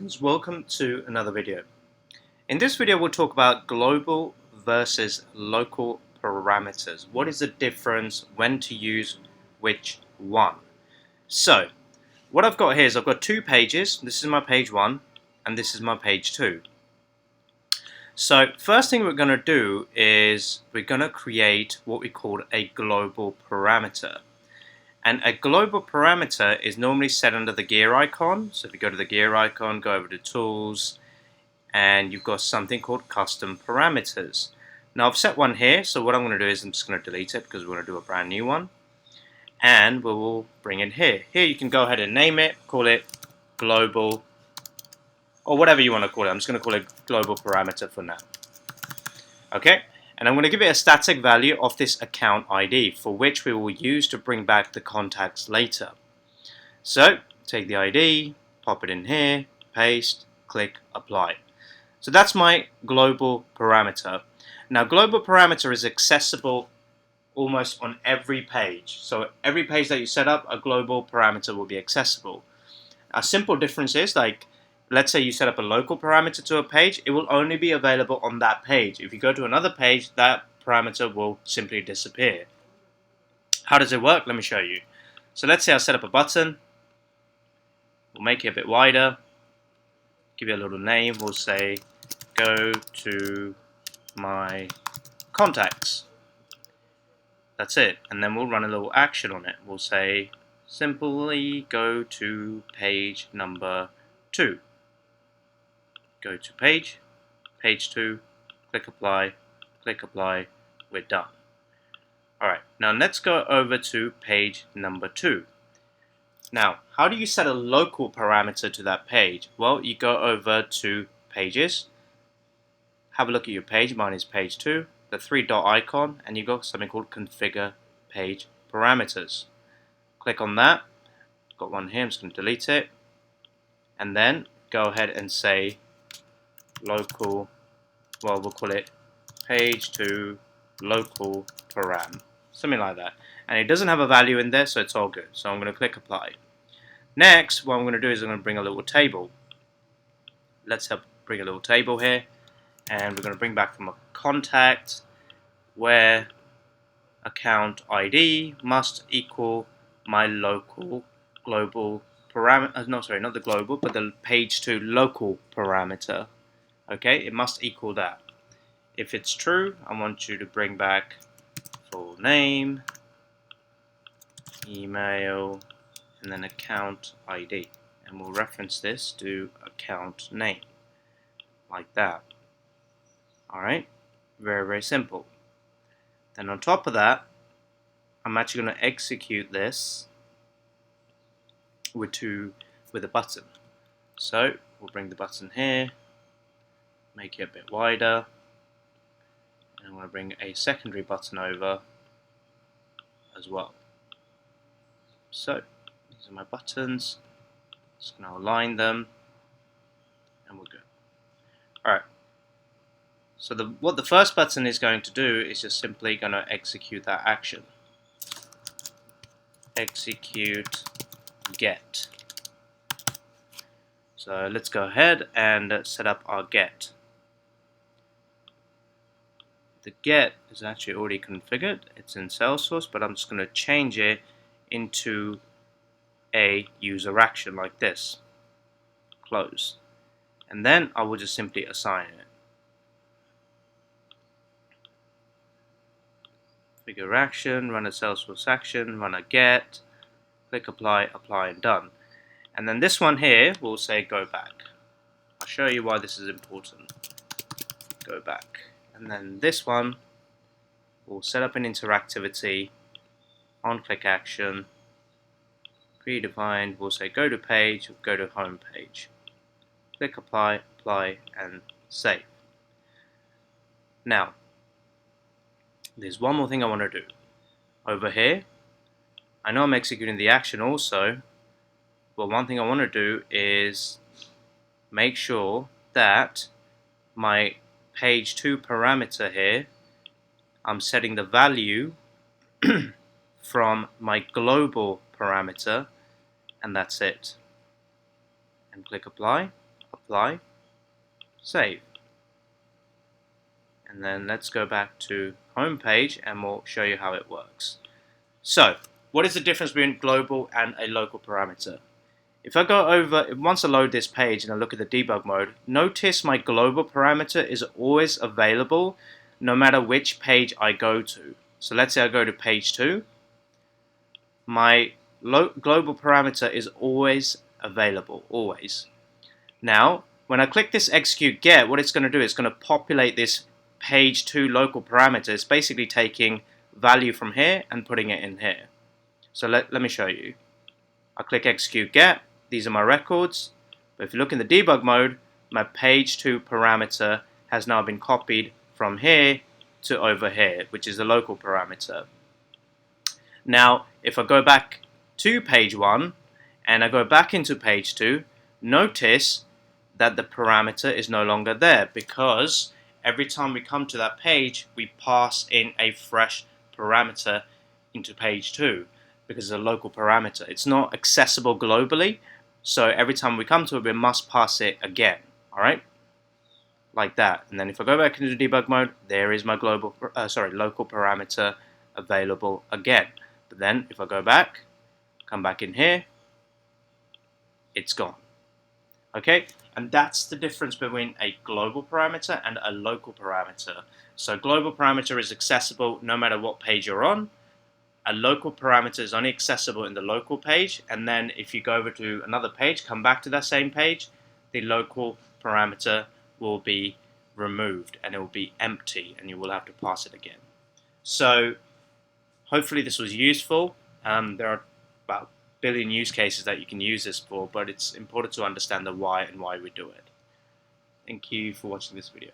Americans, welcome to another video. In this video we'll talk about global versus local parameters. What is the difference, when to use which one? So what I've got here is I've got two pages. This is my page 1 and this is my page 2. So first thing we're going to do is we're going to create what we call a global parameter. And a global parameter is normally set under the gear icon. So if you go to the gear icon, go over to tools, and you've got something called custom parameters. Now I've set one here, so what I'm going to do is I'm just going to delete it because we're going to do a brand new one. And we will bring it here. Here you can go ahead and name it, call it global, or whatever you want to call it. I'm just going to call it global parameter for now. Okay? And I'm going to give it a static value of this account ID, for which we will use to bring back the contacts later. So take the ID, pop it in here, paste, click apply. So that's my global parameter. Now global parameter is accessible almost on every page. So every page that you set up, a global parameter will be accessible. A simple difference is, like, let's say you set up a local parameter to a page, it will only be available on that page. If you go to another page, that parameter will simply disappear. How does it work? Let me show you. So let's say I set up a button. We'll make it a bit wider. Give it a little name. We'll say, go to my contacts. That's it. And then we'll run a little action on it. We'll say, simply go to page number 2. Go to page 2, click apply, we're done. Alright, now let's go over to page number 2. Now, how do you set a local parameter to that page? Well, you go over to pages, have a look at your page. Mine is page 2, the 3-dot icon, and you've got something called configure page parameters. Click on that. Got one here, I'm just going to delete it, and then go ahead and say local, well, we'll call it page 2 local param, something like that. And it doesn't have a value in there, so it's all good. So I'm going to click apply. Next, what I'm going to do is I'm going to bring a little table. Let's bring a little table here, and we're going to bring back from a contact where account ID must equal my local global parameter. No, sorry, not the global, but the page 2 local parameter. Okay, it must equal that. If it's true, I want you to bring back full name, email, and then account ID. And we'll reference this to account name, like that. Alright, very, very simple. Then on top of that, I'm actually going to execute this with a button. So we'll bring the button here, make it a bit wider, and I'm going to bring a secondary button over as well. So these are my buttons. Just going to align them, and we're good. Alright, so what the first button is going to do is just simply going to execute that action. Execute get. So let's go ahead and set up our get. The get is actually already configured. It's in Salesforce, but I'm just going to change it into a user action like this. Close. And then I will just simply assign it. Configure action, run a Salesforce action, run a get, click apply, apply, and done. And then this one here will say go back. I'll show you why this is important. Go back. And then this one will set up an interactivity on click action. Predefined, we'll say go to page, go to home page. Click apply, apply, and save. Now, there's one more thing I want to do. Over here, I know I'm executing the action also, but one thing I want to do is make sure that my page 2 parameter here, I'm setting the value from my global parameter, and that's it. And click apply, apply, save. And then let's go back to home page and we'll show you how it works. So, what is the difference between global and a local parameter? If I go over, once I load this page and I look at the debug mode, notice my global parameter is always available no matter which page I go to. So let's say I go to page 2, my global parameter is always available, always. Now, when I click this execute get, what it's going to do is going to populate this page 2 local parameter. It's basically taking value from here and putting it in here. So let me show you. I click execute get. These are my records. But if you look in the debug mode, my page 2 parameter has now been copied from here to over here, which is the local parameter. Now, if I go back to page 1 and I go back into page 2, notice that the parameter is no longer there because every time we come to that page, we pass in a fresh parameter into page 2 because it's a local parameter. It's not accessible globally, so every time we come to it, we must pass it again. Alright? Like that. And then if I go back into debug mode, there is my local parameter available again. But then if I go back, come back in here, it's gone. Okay? And that's the difference between a global parameter and a local parameter. So global parameter is accessible no matter what page you're on. A local parameter is only accessible in the local page, and then if you go over to another page, come back to that same page, the local parameter will be removed and it will be empty and you will have to pass it again. So hopefully this was useful. There are about a billion use cases that you can use this for, but it's important to understand the why and why we do it. Thank you for watching this video.